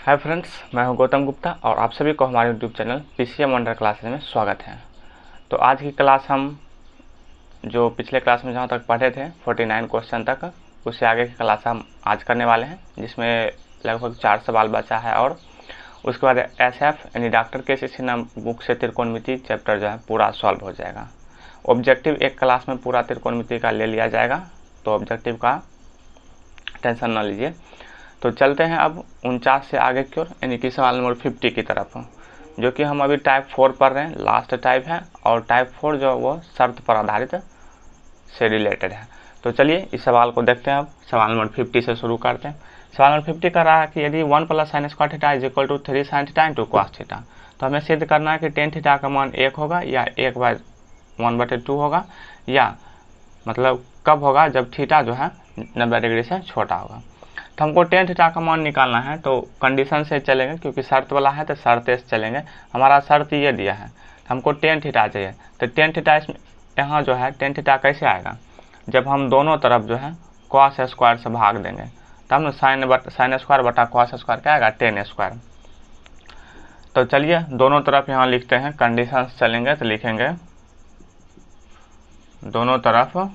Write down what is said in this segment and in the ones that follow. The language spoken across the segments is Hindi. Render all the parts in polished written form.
हाय फ्रेंड्स, मैं हूं गौतम गुप्ता और आप सभी को हमारे YouTube channel PCM wonder classes में स्वागत है। तो आज की क्लास हम जो पिछले क्लास में जहां तक पढ़े थे 49 क्वेश्चन तक, उससे आगे की क्लास हम आज करने वाले हैं, जिसमें लगभग 4 सवाल बचा है। और उसके बाद एसएफ यानी डॉक्टर के नाम बुक से त्रिकोणमिति चैप्टर जो है पूरा सॉल्व हो जाएगा। ऑब्जेक्टिव एक क्लास में पूरा त्रिकोणमिति का ले लिया जाएगा, तो ऑब्जेक्टिव का टेंशन ना लीजिए। तो चलते हैं अब 49 से आगे की ओर, यानी कि सवाल नंबर 50 की तरफ, जो कि हम अभी टाइप 4 पढ़ रहे हैं, लास्ट टाइप है। और टाइप 4 जो वो शर्त पर आधारित से रिलेटेड है। तो चलिए इस सवाल को देखते हैं। अब सवाल नंबर 50 से शुरू करते हैं। सवाल नंबर 50 कर रहा है कि यदि 1 + sin square theta is equal to 3 sin theta into cos theta, तो हमें सिद्ध करना है कि टेन थीटा का मान 1 होगा या 1/1/2 होगा, या मतलब कब होगा जब थीटा जो है 90 डिग्री से छोटा होगा। तो हमको टेन थीटा का मान निकालना है, तो कंडीशन से चलेंगे, क्योंकि शर्त वाला है तो शर्त से चलेंगे। हमारा शर्त ये दिया है, तो हमको टेन थीटा चाहिए। तो टेन थीटा इसमें यहाँ जो है टेन थीटा कैसे आएगा, जब हम दोनों तरफ जो है कॉस स्क्वायर से भाग देंगे, तब ना साइन स्क्वायर बटा कॉस स्क्वायर क्या आएगा, टेन स्क्वायर। तो चलिए दोनों तरफ यहाँ लिखते हैं, कंडीशन से चलेंगे तो लिखेंगे दोनों तरफ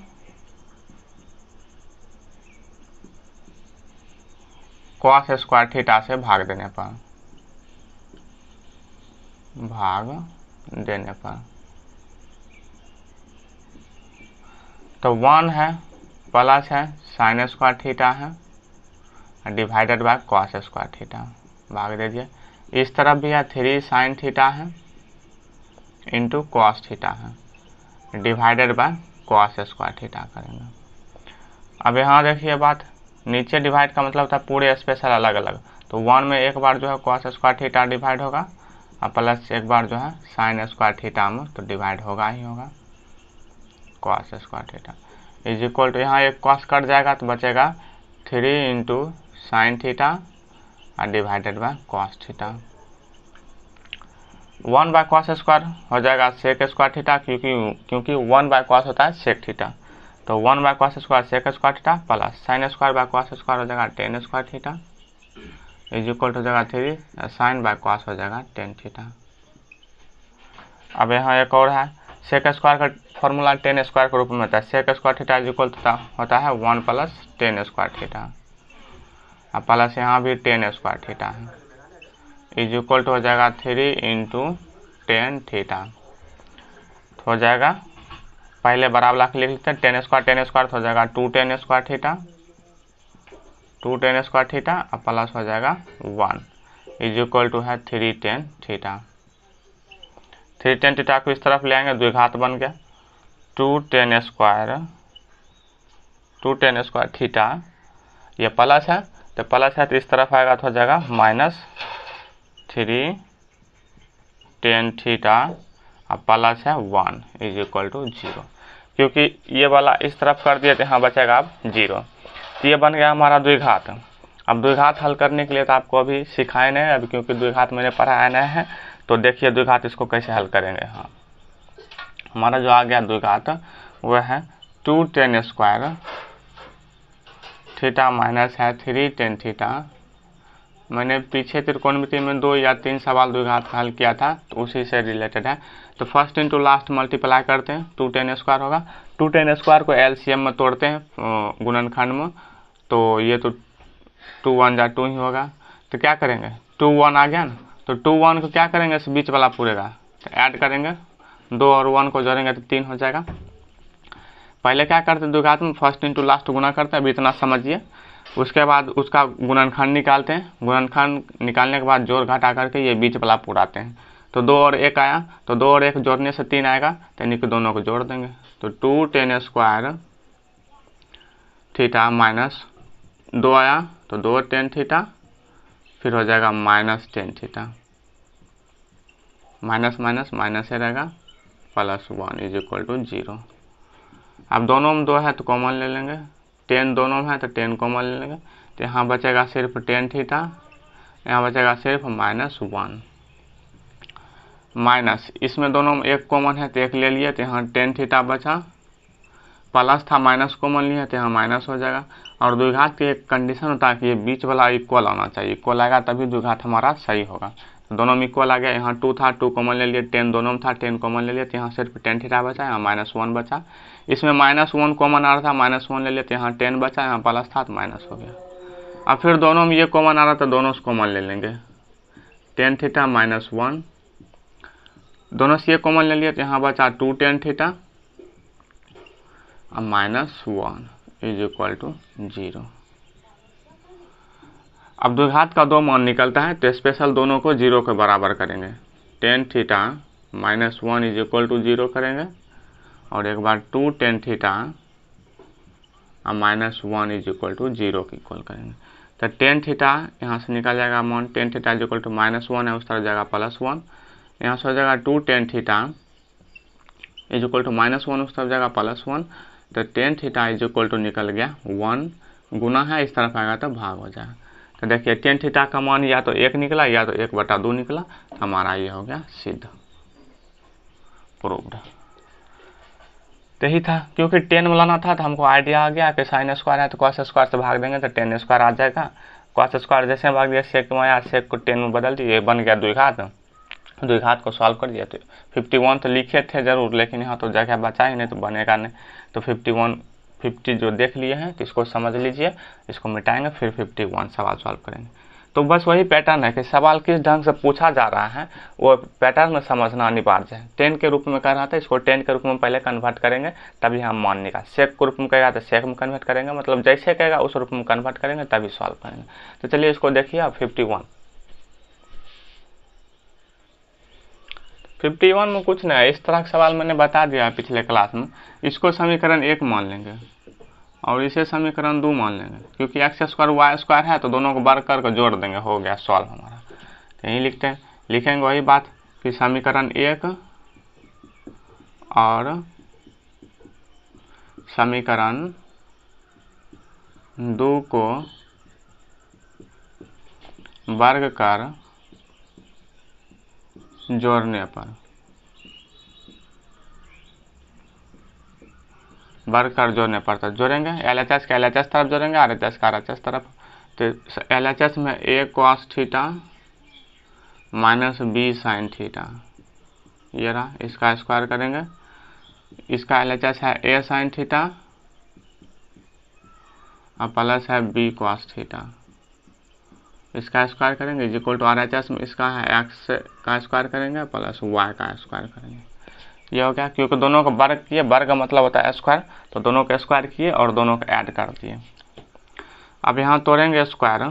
कॉस स्क्वायर थीटा से भाग देने पर तो 1 है प्लस है साइन स्क्वायर थीटा है divided by cos square theta, भाग दे दिए। इस तरफ भी है 3 sin थीटा है इंटू कॉस थीटा है divided by cos square theta करेंगे। अब यहाँ देखिए बात, नीचे डिवाइड का मतलब था पूरे स्पेशल अलग अलग। तो 1 में एक बार जो है कॉस स्क्वायर थीटा डिवाइड होगा, और प्लस एक बार जो है साइन स्क्वायर थीटा में तो डिवाइड होगा ही होगा cos square theta is equal to, यहाँ एक कॉस कट जाएगा तो बचेगा 3 इंटू साइन थीटा और divided by cos theta. 1 by cos square हो जाएगा सेक स्क्वायर थीटा, क्योंकि 1 बाय कॉस होता है सेक थीटा। तो 1 by cos square sec square theta plus sine square by cos square हो जाएगा tan square theta is equal to जाएगा 3 साइन बाय कॉस हो जाएगा टेन थीटा। अब यहाँ एक और है, सेक स्क्वायर का फॉर्मूला टेन स्क्वायर के रूप में होता है। Sec square theta is equal to है 1 + टेन स्क्वायर थीटा, और प्लस यहाँ भी टेन स्क्वायर थीटा है इज इक्वल हो जाएगा 3 इंटू टेन थीटा। हो जाएगा, पहले बराबर ला के लिख लेते हैं, टेन स्क्वायर तो हो जाएगा 2 टेन स्क्वायर थीटा और प्लस हो जाएगा 1 इज इक्वल टू है 3 टेन थीटा। 3 टेन थीटा को इस तरफ ले आएंगे, द्विघात बन गया 2 टेन स्क्वायर थीटा, ये प्लस है तो इस तरफ आएगा तो हो जाएगा -3 टेन थीटा और प्लस है 1 इज इक्वल टू 0। क्योंकि ये वाला इस तरफ कर दिए तो यहाँ बचेगा अब 0। तो ये बन गया हमारा द्विघात। अब द्विघात हल करने के लिए तो आपको अभी सिखाए नहीं अभी, क्योंकि द्विघात मैंने पढ़ाया नहीं है। तो देखिए द्विघात इसको कैसे हल करेंगे। हाँ, हमारा जो आ गया द्विघात वह है 2 टेन स्क्वायर थीटा माइनस है 3 टेन थीटा। मैंने पीछे त्रिकोणमिति में 2 या 3 सवाल द्विघात हल किया था, तो उसी से रिलेटेड है। तो फर्स्ट इंटू लास्ट मल्टीप्लाई करते हैं, 2 टेन स्क्वायर होगा। 2 टेन स्क्वायर को एलसीएम में तोड़ते हैं गुणनखंड में, तो ये तो 2 1 जा 2 ही होगा। तो क्या करेंगे, 2 1 आ गया ना, तो 2 1 को क्या करेंगे, इस बीच वाला पूरेगा तो ऐड करेंगे, 2 और 1 को जोड़ेंगे तो 3 हो जाएगा। पहले क्या करते हैं द्विघात में, फर्स्ट इंटू लास्ट गुना करते हैं, अभी इतना समझिए। उसके बाद उसका गुणनखंड निकालते हैं, गुणनखंड निकालने के बाद जोड़ घटा करके ये बीच वाला पूराते हैं। तो 2 और 1 आया, तो 2 और 1 जोड़ने से 3 आएगा, तो यानी कि दोनों को जोड़ देंगे। तो 2 टेन स्क्वायर थीटा माइनस 2 आया तो 2 टेन थीटा, फिर हो जाएगा -10 थीटा, माइनस माइनस रहेगा +1 इज इक्वल टू 0। अब दोनों में 2 है तो कॉमन ले लेंगे, 10 दोनों में है तो 10 कॉमन ले लेंगे। तो यहाँ बचेगा सिर्फ टेन थीटा, यहाँ बचेगा सिर्फ -1 माइनस, इसमें दोनों में 1 कॉमन है तो 1 ले लिए, तो यहाँ टेन थीटा बचा, प्लस था माइनस कॉमन लिया तो यहाँ माइनस हो जाएगा। और द्विघात की एक कंडीशन होता है कि ये बीच वाला इक्वल आना चाहिए, इक्वल आएगा तभी द्विघात हमारा सही होगा। तो दोनों में इक्वल आ गया, यहाँ 2 था, 2 कॉमन ले लिए, 10 दोनों में था, 10 कॉमन ले लिए, तो यहाँ सिर्फ tan थीटा बचा, यहाँ -1 बचा। इसमें -1 कॉमन आ रहा था, -1 ले लिए, तो यहाँ 10 बचा, यहाँ प्लस था तो माइनस हो गया। अब फिर दोनों में ये कॉमन आ रहा था, दोनों से कॉमन ले लेंगे, tan थीटा -1, दोनों से ये कॉमन ले लिए, तो यहाँ बचा 2 tan थीटा और -1 इज इक्वल टू 0। अब द्विघात का 2 मान निकलता है तो स्पेशल दोनों को 0 के बराबर करेंगे, tan theta -1 is equal to 0 करेंगे और एक बार 2 tan थीटा और -1 इज इक्वल टू 0 की इक्वल करेंगे। तो tan थीटा यहाँ से निकल जाएगा मान, tan theta is equal to -1 है, उस तरफ जाएगा +1, यहाँ से हो जाएगा 2 tan theta is equal to -1, उस तरफ जाएगा +1, तो tan theta is equal to निकल गया 1, गुना है इस तरफ आएगा तो भाग हो जाएगा। तो देखिए tan थीटा का मान या तो 1 निकला या तो 1/2 निकला, तो हमारा ये हो गया सिद्ध, प्रूव्ड। तो यही था, क्योंकि tan मिलाना था तो हमको आइडिया आ गया कि sin स्क्वायर है तो cos स्क्वायर से भाग देंगे तो tan स्क्वायर आ जाएगा। cos स्क्वायर जैसे भाग दिया sec में आया, sec को tan में बदल दिए, बन गया द्विघात। द्विघात को सॉल्व कर दिया तो 51 तो लिखे थे जरूर, लेकिन यहाँ तो जगह बचा ही नहीं तो बनेगा नहीं। तो 50 जो देख लिए हैं तो इसको समझ लीजिए, इसको मिटाएंगे फिर 51 सवाल सॉल्व करेंगे। तो बस वही पैटर्न है कि सवाल किस ढंग से पूछा जा रहा है वो पैटर्न में समझना अनिवार्य है। 10 के रूप में कर रहा था, इसको 10 के रूप में पहले कन्वर्ट करेंगे तभी हम मान निकाल, सेक के रूप में कहेगा तो सेक में कन्वर्ट करेंगे, मतलब जैसे कहेगा उस रूप में कन्वर्ट करेंगे तभी सॉल्व करेंगे। तो चलिए इसको देखिए अब 51 में कुछ नहीं है, इस तरह का सवाल मैंने बता दिया पिछले क्लास में। इसको समीकरण 1 मान लेंगे और इसे समीकरण 2 मान लेंगे, क्योंकि x स्क्वायर y स्क्वायर है तो दोनों को वर्ग करके जोड़ देंगे, हो गया सॉल्व हमारा। तो यही लिखेंगे वही बात कि समीकरण 1 और समीकरण 2 को वर्ग कर जोड़ने पर तो जोड़ेंगे, LHS का LHS तरफ जोड़ेंगे, RHS का RHS तरफ। तो LHS में a cos theta minus b sin theta, ये रहा, इसका स्क्वायर करेंगे। इसका LHS है a sin थीटा और प्लस है b cos थीटा, इसका स्क्वायर करेंगे इज इक्वल टू RHS में इसका है x का स्क्वायर करेंगे प्लस y का स्क्वायर करेंगे। ये हो गया, क्योंकि दोनों का वर्ग किए, वर्ग का मतलब होता है स्क्वायर, तो दोनों का स्क्वायर किए और दोनों का ऐड कर दिए। अब यहाँ तोड़ेंगे स्क्वायर,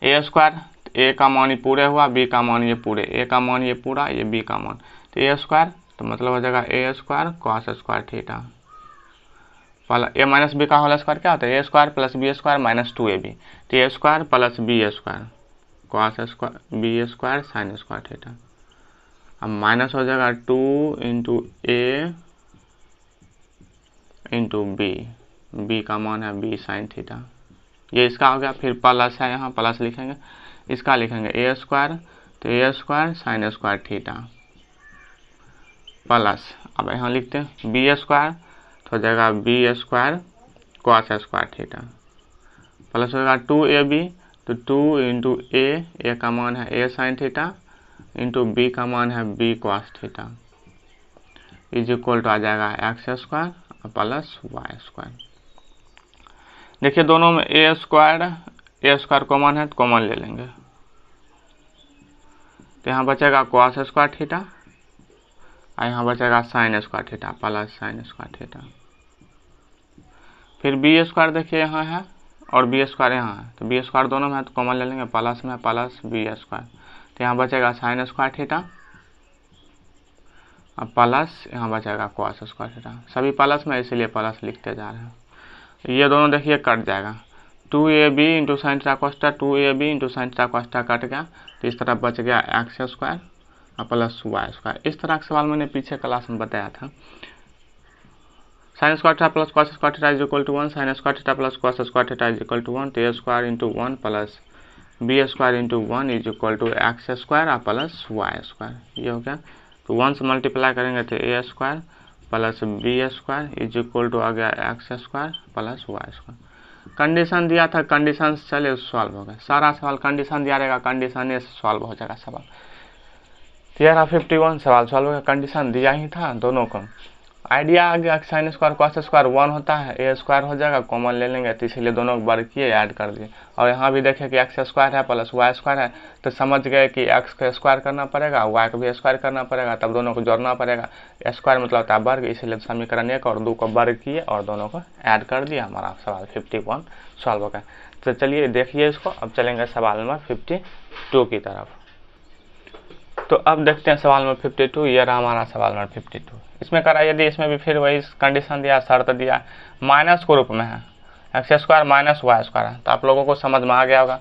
a स्क्वायर, a का मान ये पूरे हुआ, b का मान ये पूरे, a का मान ये पूरा, ये b का मान, तो a स्क्वायर तो मतलब हो जाएगा a square cos square theta, a minus B का होल स्क्वायर क्या होता है, a square plus B square minus 2ab, तो a square plus b square cos square b square sin square theta. अब माइनस हो जाएगा 2 इंटू a इंटू b का मान है b sin थीटा, ये इसका हो गया। फिर प्लस है, यहाँ प्लस लिखेंगे, इसका लिखेंगे a स्क्वायर, तो a square sin square theta plus, अब यहाँ लिखते हैं b स्क्वायर तो हो जाएगा b square cos square theta plus हो जाएगा 2ab, तो 2 इंटू a का मान है a sin theta into b का मान है b cos theta is equal to आ जाएगा x square plus y square. देखिए दोनों में a स्क्वायर कॉमन है तो कॉमन ले लेंगे, तो यहाँ बचेगा cos स्क्वायर थीटा और यहाँ बचेगा sin square theta plus sin square theta. फिर b स्क्वायर देखिए यहाँ है और b स्क्वायर यहाँ है, तो b स्क्वायर दोनों में है तो कॉमन ले लेंगे, प्लस में प्लस b स्क्वायर, तो यहाँ बचेगा sin स्क्वायर थीटा और प्लस यहाँ बचेगा cos स्क्वायर थीटा, सभी प्लस में इसीलिए प्लस लिखते जा रहे हैं। ये दोनों देखिए कट जाएगा, 2ab into sine theta cos theta, 2ab into sine theta cos theta cut गया, तो इस तरफ बच गया x स्क्वायर और प्लस y स्क्वायर। इस तरह का सवाल मैंने पीछे क्लास में बताया था। Sine square theta plus cos square theta is equal to 1, sine square theta plus cos square theta is equal to 1, तो a square into 1 plus b square into 1 is equal to x square और प्लस y स्क्वायर, ये हो गया। तो 1 से मल्टीप्लाई करेंगे तो a square plus B square is equal to आ गया x square plus Y square. Condition दिया था, कंडीशन से चले सॉल्व हो गया। सारा सवाल कंडीशन दिया रहेगा, कंडीशन से सॉल्व हो जाएगा सवाल। 51 सवाल सॉल्व हो गया, कंडीशन दिया ही था दोनों को। आइडिया आ गया साइन स्क्वायर कॉस स्क्वायर 1 होता है, ए स्क्वायर हो जाएगा, कॉमन ले लेंगे, तो इसीलिए दोनों को वर्ग किए ऐड कर दिए। और यहाँ भी देखें कि एक्स स्क्वायर है प्लस वाई स्क्वायर है, तो समझ गए कि एक्स को स्क्वायर करना पड़ेगा, वाई को भी स्क्वायर करना पड़ेगा, तब दोनों को जोड़ना पड़ेगा। स्क्वायर मतलब होता है वर्ग, इसीलिए समीकरण 1 और 2 को वर्ग किए और दोनों को ऐड कर दिया। हमारा सवाल 51 सॉल्व हो गया। तो चलिए देखिए इसको। अब चलेंगे सवाल नंबर 52 की तरफ। तो अब देखते हैं सवाल नंबर 52। ये रहा हमारा सवाल नंबर 52। इसमें करा यदि इसमें भी फिर वही कंडीशन दिया, शर्त दिया, माइनस के रूप में है, x square minus y square है, तो आप लोगों को समझ में आ गया होगा।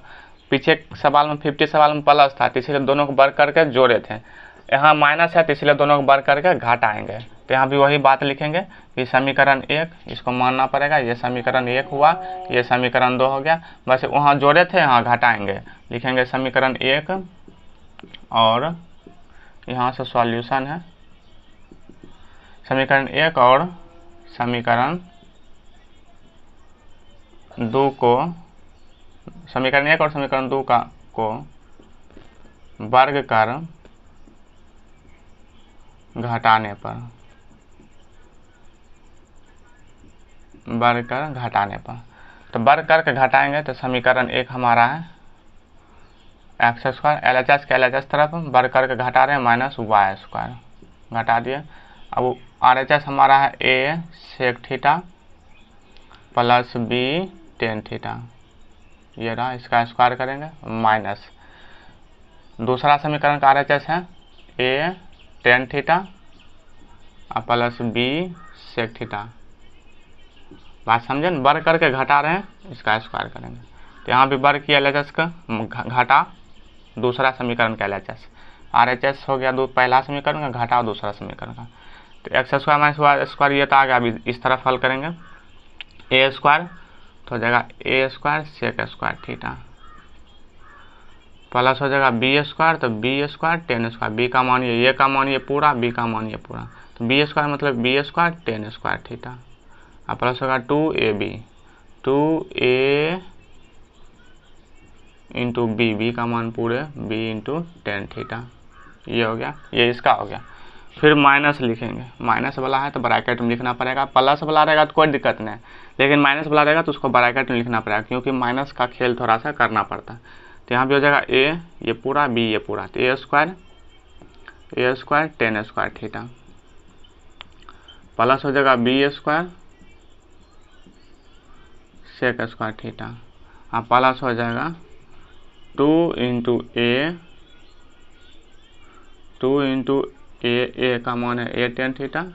पीछे सवाल में 50 सवाल में प्लस था, तो इसलिए दोनों को वर्ग करके जोड़े थे। यहाँ माइनस है, तो इसलिए दोनों को वर्ग करके घटाएंगे। तो यहाँ भी वही बात लिखेंगे कि समीकरण 1 इसको मानना पड़ेगा, ये समीकरण 1 हुआ, ये समीकरण 2 हो गया। बस वहाँ जोड़े थे, यहाँ घटाएंगे, लिखेंगे समीकरण 1 और यहाँ से सॉल्यूशन है समीकरण 1 और समीकरण 2 को, समीकरण 1 और समीकरण 2 को वर्ग कर घटाने पर, वर्ग कर घटाने पर, तो वर्ग करके घटाएंगे तो समीकरण 1 हमारा है एक्स स्क्वायर, LHS के LHS तरफ वर्ग करके घटा रहे हैं माइनस वाई स्क्वायर, घटा दिए। अब RHS हमारा है a sec theta plus b tan theta, ये रहा, इसका स्क्वायर करेंगे माइनस दूसरा समीकरण का RHS है a tan theta plus b sec theta. बात समझे न, वर्ग करके घटा रहे हैं, इसका स्क्वायर करेंगे। तो यहाँ भी वर्ग किया LHS का, घटा दूसरा समीकरण का LHS, RHS हो गया पहला समीकरण का, घटा दूसरा समीकरण का। तो x square minus y square ये तो आ गया। अभी इस तरफ हल करेंगे, ए स्क्वायर तो हो जाएगा ए square sec square theta plus हो जाएगा बी स्क्वायर, तो B square tan square, B का मान ये का मान ये पूरा, बी का मान ये पूरा, तो बी स्क्वायर मतलब b square tan square theta और प्लस होगा 2ab, 2a into B, B का मान पूरे, बी इंटू टेन थीटा, ये हो गया, ये इसका हो गया। फिर माइनस लिखेंगे, माइनस वाला है तो ब्रैकेट में लिखना पड़ेगा, प्लस वाला रहेगा तो कोई दिक्कत नहीं, लेकिन माइनस वाला रहेगा तो उसको ब्रैकेट में लिखना पड़ेगा, क्योंकि माइनस का खेल थोड़ा सा करना पड़ता है। तो यहाँ भी हो जाएगा a ये पूरा, b ये पूरा, तो ए square tan square theta plus हो जाएगा B square sec square theta और प्लस हो जाएगा 2 इंटू ए का मान है A tan theta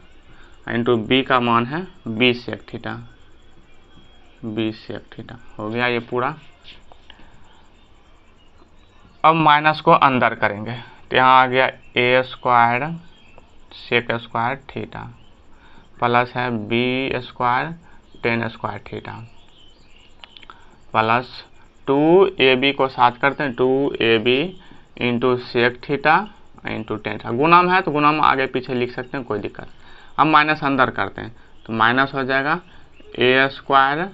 into B का मान है B sec theta, B sec theta हो गया ये पूरा। अब माइनस को अंदर करेंगे, तो यहाँ आ गया A square sec square theta plus है B square tan square theta plus 2ab को साथ करते हैं, 2ab into sec theta into tan theta, गुणा में है तो गुणा में आगे पीछे लिख सकते हैं, कोई दिक्कत। अब माइनस अंदर करते हैं तो माइनस हो जाएगा ए square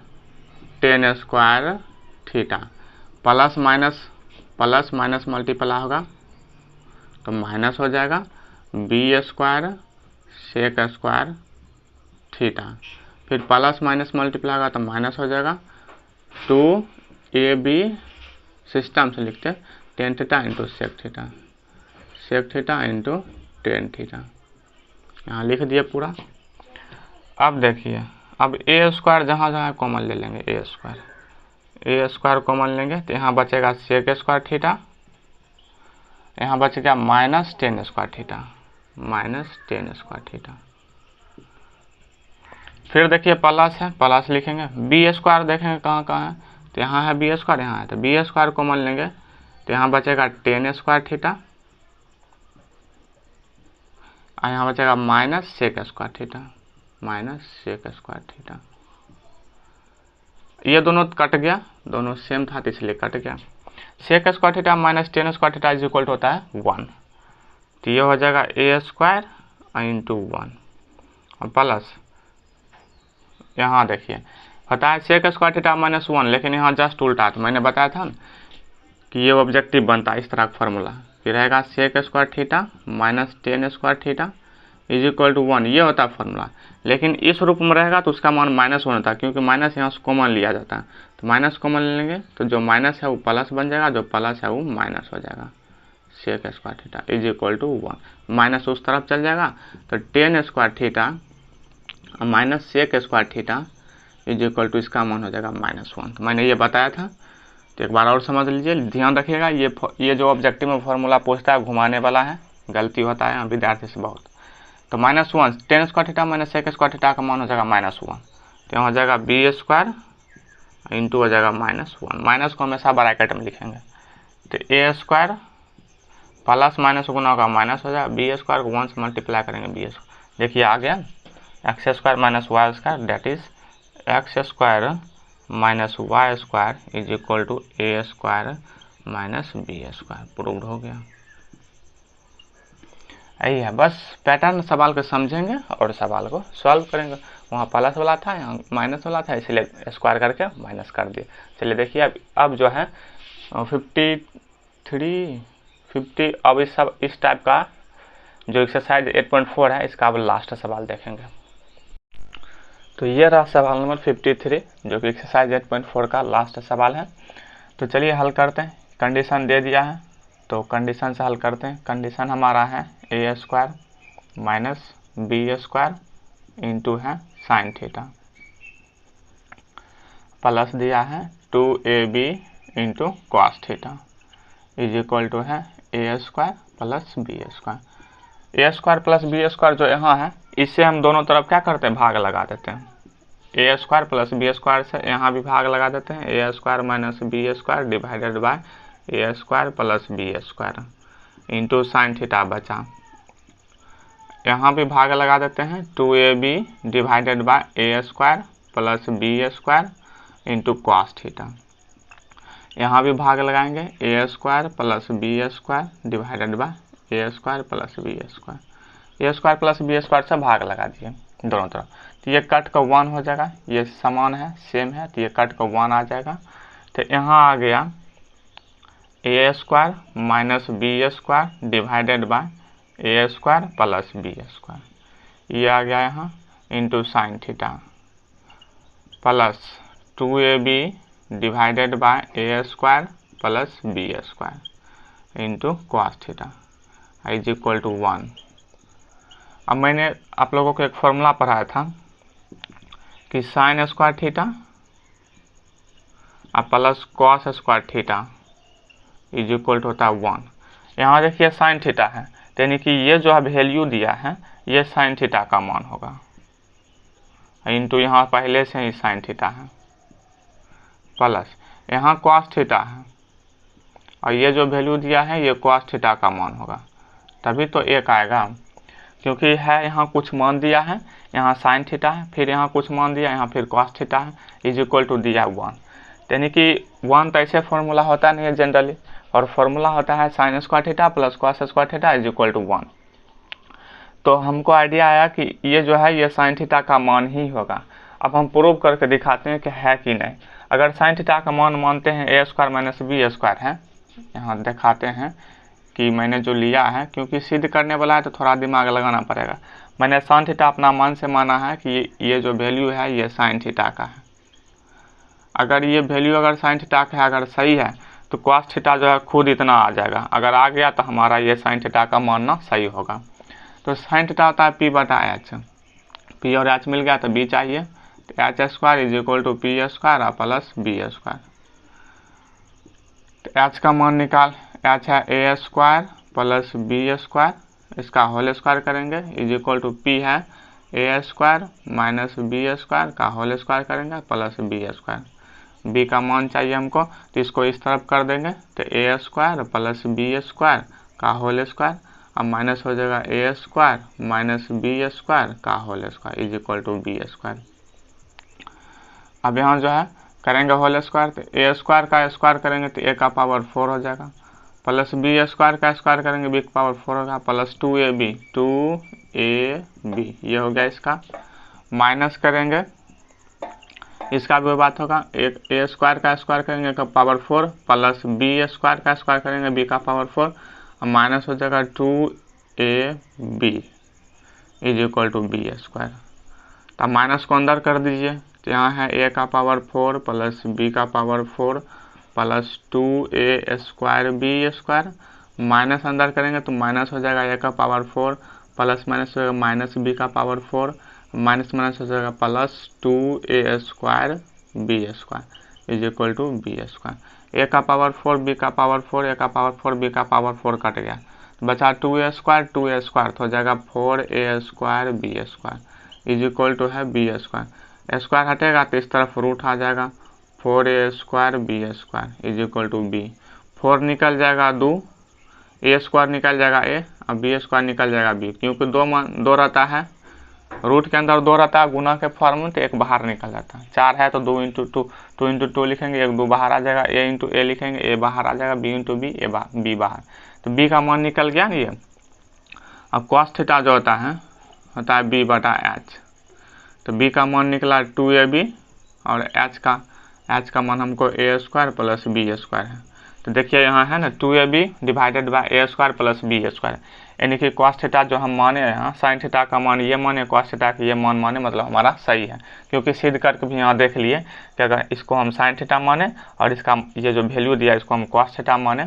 tan square theta plus minus multiply होगा तो माइनस हो जाएगा B square sec square theta, फिर प्लस माइनस मल्टीप्लाई होगा तो माइनस हो जाएगा 2ab सिस्टम से लिखते हैं tan theta into sec theta into tan theta, यहाँ लिख दिए पूरा। अब देखिए, अब ए स्क्वायर जहाँ जहाँ कॉमन ले लेंगे, ए स्क्वायर कॉमन लेंगे तो यहाँ बचेगा सेक स्क्वायर थीटा, यहाँ बचेगा माइनस टेन स्क्वायर थीटा। फिर देखिए प्लस है, प्लस लिखेंगे, बी स्क्वायर देखेंगे कहाँ कहाँ है, तो यहाँ है बी स्क्वायर, यहाँ है, तो बी स्क्वायर कॉमन लेंगे तो यहाँ बचेगा टेन स्क्वायर थीटा और यहाँ बचेगा माइनस सेक स्क्वायर थीटा, ये दोनों कट गया, दोनों सेम था तो इसलिए कट गया। Sec square theta minus tan square theta is equal to होता है 1, तो ये हो जाएगा ए स्क्वायर इंटू 1 और प्लस यहाँ देखिए होता है सेक स्क्वायर थीटा -1, लेकिन यहाँ जस्ट उल्टा। तो मैंने बताया था ना कि ये ऑब्जेक्टिव बनता है इस तरह का फॉर्मूला कि रहेगा sec square theta minus tan square theta is equal to 1, ये होता है फॉर्मूला। लेकिन इस रूप में रहेगा तो उसका मान -1 होता है, क्योंकि माइनस यहाँ से कॉमन लिया जाता है। तो माइनस कॉमन लेंगे तो जो माइनस है वो प्लस बन जाएगा, जो प्लस है वो माइनस हो जाएगा। Sec square theta is equal to 1, minus उस तरफ चल जाएगा तो tan square theta minus sec square theta is equal to इसका मान हो जाएगा -1। तो मैंने ये बताया था, तो एक बार और समझ लीजिए, ध्यान रखिएगा। ये जो ऑब्जेक्टिव में फॉर्मूला पूछता है घुमाने वाला है, गलती होता है विद्यार्थी से बहुत। तो -1 tan square theta minus sec square theta का मान हो जाएगा -1, तो यहाँ हो जाएगा बी स्क्वायर इंटू हो जाएगा -1। माइनस को हमेशा ब्रैकेट में लिखेंगे, तो ए स्क्वायर प्लस माइनस गुना होगा माइनस हो जाएगा, बी स्क्वायर को 1 से मल्टीप्लाई करेंगे बी स्क्वायर। देखिए आ गया x square minus y square, that is x square minus y square is equal to a square minus B square. Proved हो गया। यही है, बस पैटर्न सवाल को समझेंगे और सवाल को सॉल्व करेंगे। वहाँ प्लस वाला था, यहाँ माइनस वाला था, इसलिए स्क्वायर करके माइनस कर दिए। चलिए देखिए अब जो है 50 अब इस टाइप का जो एक्सरसाइज 8.4 है, इसका अब लास्ट सवाल देखेंगे। तो ये रहा सवाल नंबर 53, जो कि एक्सरसाइज 8.4 का लास्ट सवाल है। तो चलिए हल करते हैं। कंडीशन दे दिया है तो कंडीशन से हल करते हैं। कंडीशन हमारा है ए square minus B square into है साइन थीटा, प्लस दिया है 2ab into cos theta is equal to है ए square plus B square. A square plus B square जो यहाँ है, इससे हम दोनों तरफ क्या करते हैं, भाग लगा देते हैं। A square plus B square से यहाँ भी भाग लगा देते हैं, A square minus B square divided by A square plus B square into sine theta बचा। यहाँ भी भाग लगा देते हैं, 2ab divided by A square plus B square into cos theta. यहाँ भी भाग लगाएंगे, A square plus B square divided by A square plus B square. A square plus B square से भाग लगा दिए दोनों तरफ, तो ये कट का 1 हो जाएगा। ये समान है, सेम है, तो ये कट का 1 आ जाएगा। तो यहाँ आ गया A square minus B square divided by A square plus B square, ये आ गया यहाँ into sine theta plus 2ab divided by A square plus B square into cos theta is equal to 1। अब मैंने आप लोगों को एक फॉर्मूला पढ़ाया था कि साइन स्क्वायर थीटा और plus cos square theta is equal to होता है 1। यहाँ देखिए साइन थीटा है, यानी कि ये जो वैल्यू दिया है ये साइन थीटा का मान होगा, इंटू यहाँ पहले से ही साइन थीटा है, प्लस यहाँ कॉस थीटा है और ये जो वैल्यू दिया है ये कॉस थीटा का मान होगा, तभी तो 1 आएगा। क्योंकि है यहाँ कुछ मान दिया है, यहाँ साइन थीटा है, फिर यहाँ कुछ मान दिया, यहाँ फिर कॉस थीटा है, इज इक्वल टू दिया 1। यानी कि 1 तो ऐसे फॉर्मूला होता नहीं है जनरली, और फॉर्मूला होता है sine square theta plus cos square theta is equal to 1। तो हमको आइडिया आया कि ये जो है ये साइन थीटा का मान ही होगा। अब हम प्रूव करके दिखाते हैं कि है कि नहीं। अगर साइन थीटा का मान मानते हैं A square minus B square है, यहाँ दिखाते हैं कि मैंने जो लिया है, क्योंकि सिद्ध करने वाला है तो थोड़ा दिमाग लगाना पड़ेगा। मैंने साइन थीटा अपना मान से माना है कि ये जो वैल्यू है ये साइन थीटा का है। अगर ये वैल्यू अगर साइन थीटा का है अगर सही है तो कॉस थीटा जो है खुद इतना आ जाएगा। अगर आ गया तो हमारा ये साइन थीटा का मानना सही होगा। तो साइन थीटा होता है पी बटा एच, पी और एच मिल गया तो बी चाहिए, तो h square is equal to p square और प्लस बी स्क्वायर। तो एच का मान निकाल, एच है ए स्क्वायर प्लस बी स्क्वायर, इसका होल स्क्वायर करेंगे इज इक्वल टू पी है ए स्क्वायर माइनस बी स्क्वायर का होल स्क्वायर करेंगे प्लस बी स्क्वायर। बी का मान चाहिए हमको तो इसको इस तरफ कर देंगे, तो ए स्क्वायर प्लस बी स्क्वायर का होल स्क्वायर, अब माइनस हो जाएगा ए स्क्वायर माइनस बी स्क्वायर का whole square is equal to B square. अब यहाँ जो है करेंगे होल स्क्वायर, तो ए स्क्वायर का स्क्वायर करेंगे तो ए का पावर 4 हो जाएगा प्लस बी स्क्वायर का स्क्वायर करेंगे बी का पावर 4 होगा प्लस 2ab ये हो गया इसका। माइनस करेंगे इसका भी बात होगा, एक ए स्क्वायर का स्क्वायर करेंगे का पावर 4 प्लस बी स्क्वायर का स्क्वायर करेंगे बी का पावर 4 और माइनस हो जाएगा 2ab is equal to B square. तो माइनस को अंदर कर दीजिए, तो यहाँ है ए का पावर 4 प्लस बी का power 4 plus 2a square B square. Minus अंदर करेंगे तो माइनस हो जाएगा ए का पावर 4 प्लस माइनस हो जाएगा माइनस बी का पावर 4 माइनस माइनस हो जाएगा plus 2a square B square is equal to B square. A का पावर 4 बी का पावर 4 ए का पावर 4 बी का पावर 4 कट गया तो बचा 2a स्क्वायर तो हो जाएगा 4a square B square is equal to है बी स्क्वायर। स्क्वायर हटेगा तो इस तरफ रूट आ जाएगा 4a square B square is equal to b. 4 निकल जाएगा 2, ए स्क्वायर निकल जाएगा ए और बी स्क्वायर निकल जाएगा बी, क्योंकि दो रहता है, रूट के अंदर 2 रहता है गुना के फॉर्म में, तो एक बाहर निकल जाता है। 4 है तो 2 इंटू टू लिखेंगे, एक 2 बाहर आ जाएगा, ए इंटू ए लिखेंगे, ए बाहर आ जाएगा, बी इंटू बी बी बाहर, तो बी का मान निकल गया ना ये। अब कॉस थीटा जो होता है बी बटा एच, तो बी का मान निकला 2ab और एच का मान हमको a square plus B square है। तो देखिए यहाँ है ना 2ab divided by A square plus B square, यानी कि कॉस थीटा जो हम माने यहाँ साइन थीटा का मान ये माने, कॉस थीटा का ये मान माने, मतलब हमारा सही है, क्योंकि सिद्ध करके भी यहाँ देख लिए कि अगर इसको हम साइन थीटा माने और इसका ये जो वैल्यू दिया इसको हम कॉस थीटा माने,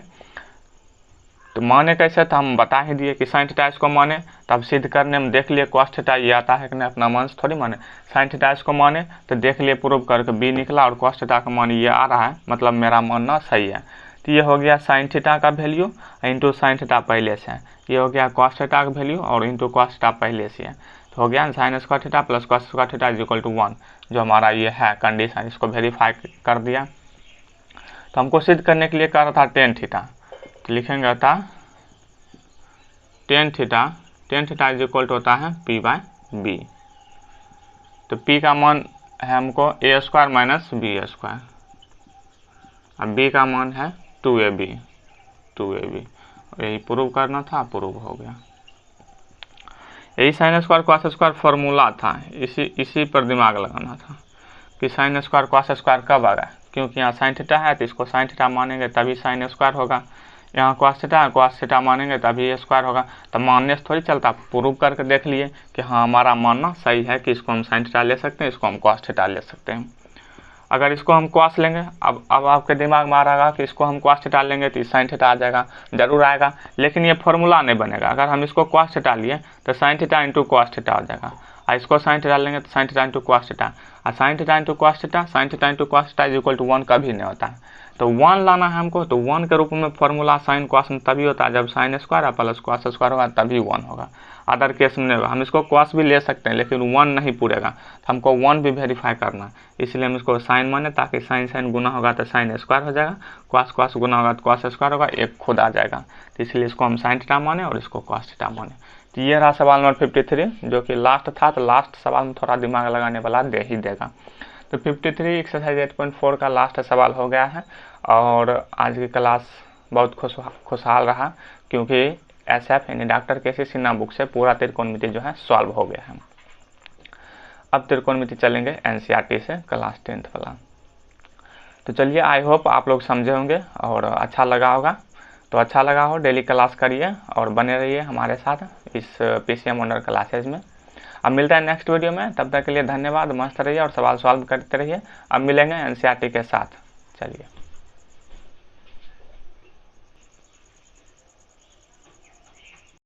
तो माने कैसे, तो हम बता ही दिए कि साइन थीटा इसको माने, तब सिद्ध करने में देख लिए कॉस थीटा ये आता है कि नहीं, अपना मन से थोड़ी माने। साइन थीटा इसको माने तो देख लिए प्रूव करके बी निकला और कॉस थीटा का मान ये आ रहा है, मतलब मेरा मानना सही है। तो ये हो गया साइन थीटा का वैल्यू इंटू साइन थीटा पहले से है, ये हो गया कॉस थीटा का वैल्यू और इंटू कॉस थीटा पहले से है, तो हो गया sine square theta plus cos square theta is equal to 1, जो हमारा ये है कंडीशन, इसको वेरीफाई कर दिया। तो हमको सिद्ध करने के लिए कर रहा था टेन थीटा, तो लिखेंगे था tan theta is equal to होता है पी बाय बी। तो पी का मान है हमको a square minus B square, अब बी का मान है 2ab, यही प्रूव करना था, प्रूव हो गया। यही sine square cos square formula था, इसी पर दिमाग लगाना था कि साइन स्क्वायर कॉस स्क्वायर कब आएगा, क्योंकि यहाँ साइन थीटा है तो इसको साइन थीटा मानेंगे तभी साइन स्क्वायर होगा, यहाँ कॉस थीटा है कॉस थीटा मानेंगे तभी स्क्वायर होगा। तो मानने से थोड़ी चलता, प्रूव करके देख लिए कि हाँ हमारा मानना सही है कि इसको हम साइन थीटा ले सकते हैं, इसको हम कॉस थीटा ले सकते हैं। अगर इसको हम कॉस लेंगे, अब आपके दिमाग में आ रहा कि इसको हम कॉस थीटा लेंगे तो साइन थीटा आ जाएगा, जरूर आएगा, लेकिन ये फॉर्मूला नहीं बनेगा। अगर हम इसको कॉस थीटा लिए तो sine theta into cos theta हो जाएगा, और इसको साइन थीटा लेंगे तो sine theta into cos theta, और sine theta into cos theta, sine theta into cos theta is equal to 1 कभी नहीं होता है। तो 1 लाना है हमको, तो 1 के रूप में फॉर्मूला साइन कॉस में तभी होता है जब sine square plus cos square होगा तभी 1 होगा, अदर केस में नहीं होगा। हम इसको कॉस भी ले सकते हैं लेकिन 1 नहीं पूरेगा, तो हमको 1 भी वेरीफाई करना है, इसलिए हम इसको साइन माने, ताकि साइन साइन गुना होगा तो साइन स्क्वायर हो जाएगा, कॉस कॉस गुना होगा तो कॉस स्क्वायर होगा, एक खुद आ जाएगा, तो इसलिए इसको हम साइन थीटा माने और इसको कॉस थीटा माने। तो ये रहा सवाल नंबर 53, जो कि लास्ट था, तो लास्ट सवाल में थोड़ा दिमाग लगाने वाला दे ही देगा। तो 53 एक्सरसाइज 8.4 का लास्ट सवाल हो गया है, और आज की क्लास बहुत खुशहाल रहा, क्योंकि SF यानी डॉक्टर केसी सिन्हा बुक से पूरा त्रिकोणमिति जो है सॉल्व हो गया है। अब त्रिकोणमिति चलेंगे NCERT से क्लास 10th वाला। तो चलिए, आई होप आप लोग समझे होंगे और अच्छा लगा होगा। तो अच्छा लगा हो डेली क्लास करिए और बने रहिए हमारे साथ इस PCM वंडर क्लासेज में। अब मिलता है नेक्स्ट वीडियो में, तब तक के लिए धन्यवाद, मस्त रहिए और सवाल सॉल्व करते रहिए। अब मिलेंगे NCERT के साथ, चलिए।